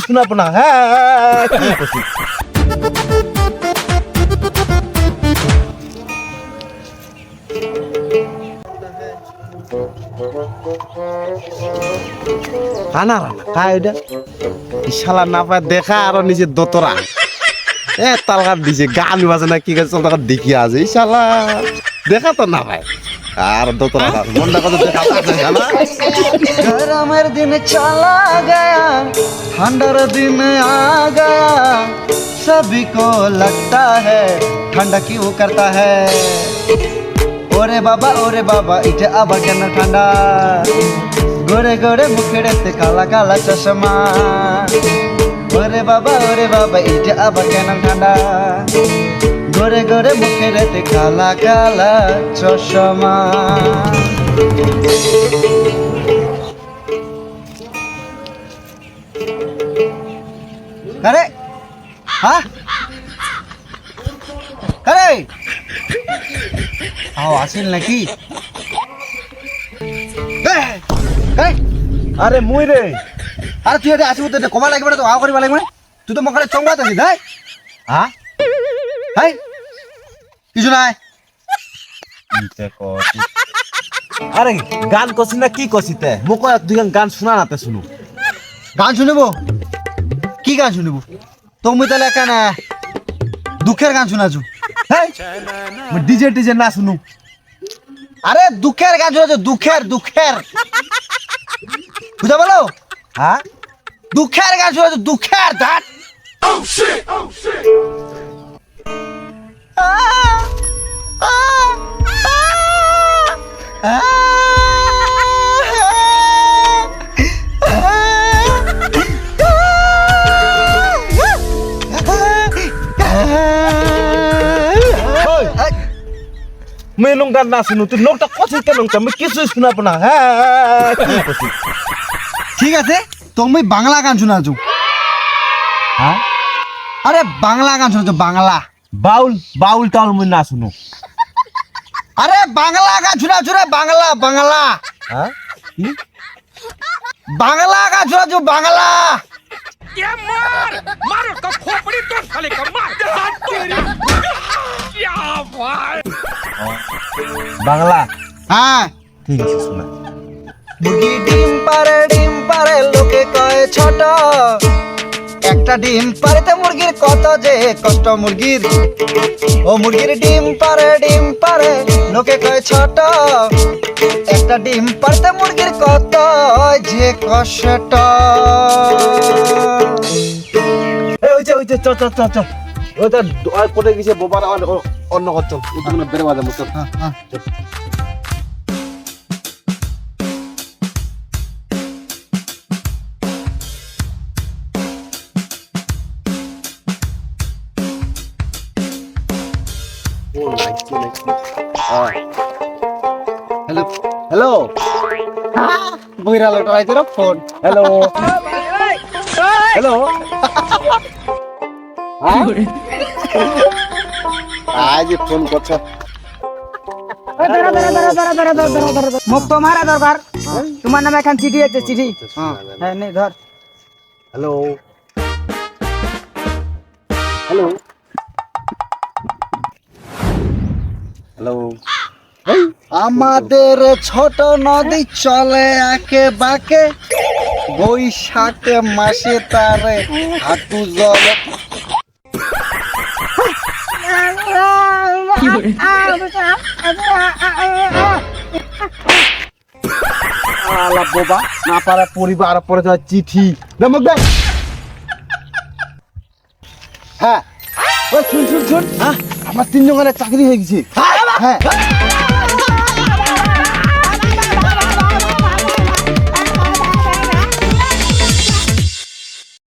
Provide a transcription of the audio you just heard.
শোনাবো না। হ্যাঁ কি করছিস? কানা রানা কায় এটা শালা না পায় দেখা আর নিজের দতরা তালকার দিছে গান বাজে না কি কাছে তালকার দেখি আছে শালা দেখা তো না পায় আর দতরা মনটা কত দেখা শালা। गरमेर दिन चला गया ठंडर दिन आ गया सभी को लगता है ठंडा क्यों करता है ओरे बाबा इटे आबा केन ठंडा गोरे गोरे मुखेड़े काला काला चश्मा ओरे बाबा इटे आबा केन ठंडा गोरे गोरे मुखेड़े काला काला चश्मा। अरे हाँ अरे आओ आसिल नाকি আরে মুই রে আরে তুই এটা আসিব তো কমা লাগবে তো আও করিবা লাগবে তুই তো মকালে চংগাতে আছিস ভাই হ্যাঁ ভাই কিছু নাই আরে গান কছি না কি কছিতে মোক দুই গান শোনা নাতে শুনু গান শুনিব কি গান শুনিব তুমি তাহলে একা না দুঃখের গান শোনাছু হ্যাঁ ডিজে ডিজে না শুনু আরে দুঃখের গান শোনাছু দুঃখের বুঝা বলো হ্যাঁ দুঃখের গান শোনাছু দুঃখের ধাট मैं नोंगा ना सुनु তুই লোকটা কছিস কেন আমি কিছু শোনাবো না। হ্যাঁ কি করছিস? ঠিক আছে তুমি বাংলা গান শোনাছু হ্যাঁ আরে বাংলা গান শোনাছু বাংলা বাউল বাউল টাউল মুই না শুনু। আরে বাংলা গান শোনাছু রে বাংলা বাংলা হ্যাঁ কি বাংলা গান শোনাছু বাংলা ये मार मार का खोपड़ी तो साले का मार क्या भाई বাংলা হ্যাঁ ঠিক আছে শোনা। মুরগি ডিম পারে লোকে কয় ছোট একটা ডিম পারেতে মুরগির কত যে কষ্ট মুরগির ও মুরগির ডিম পারে লোকে কয় ছোট একটা ডিম পারেতে মুরগির কত যে কষ্ট। ওই যে চ ওইটা কোথায় গেছে বোবার অন্য কত ওখানে বেড়ে বাজে মতো। হ্যালো হ্যালো বইরা লোটা আইছে রে ফোন হ্যালো হ্যালো আজ ফোন করছ মুখ তোমারা দরকার তোমার নামে এখন চিঠি আছে চিঠি হ্যাঁ নে ধর হ্যালো হ্যালো হ্যালো আমাদের ছোট নদী চলে একে বাকে বৈশাখ মাসে তারে হাঁটু জলে আলা বাবা না পারে পরিবার পরে যা চিঠি দেমক দে। হ্যাঁ ওই শুন হ্যাঁ আমার তিনজনের চাকরি হয়ে গেছে। হ্যাঁ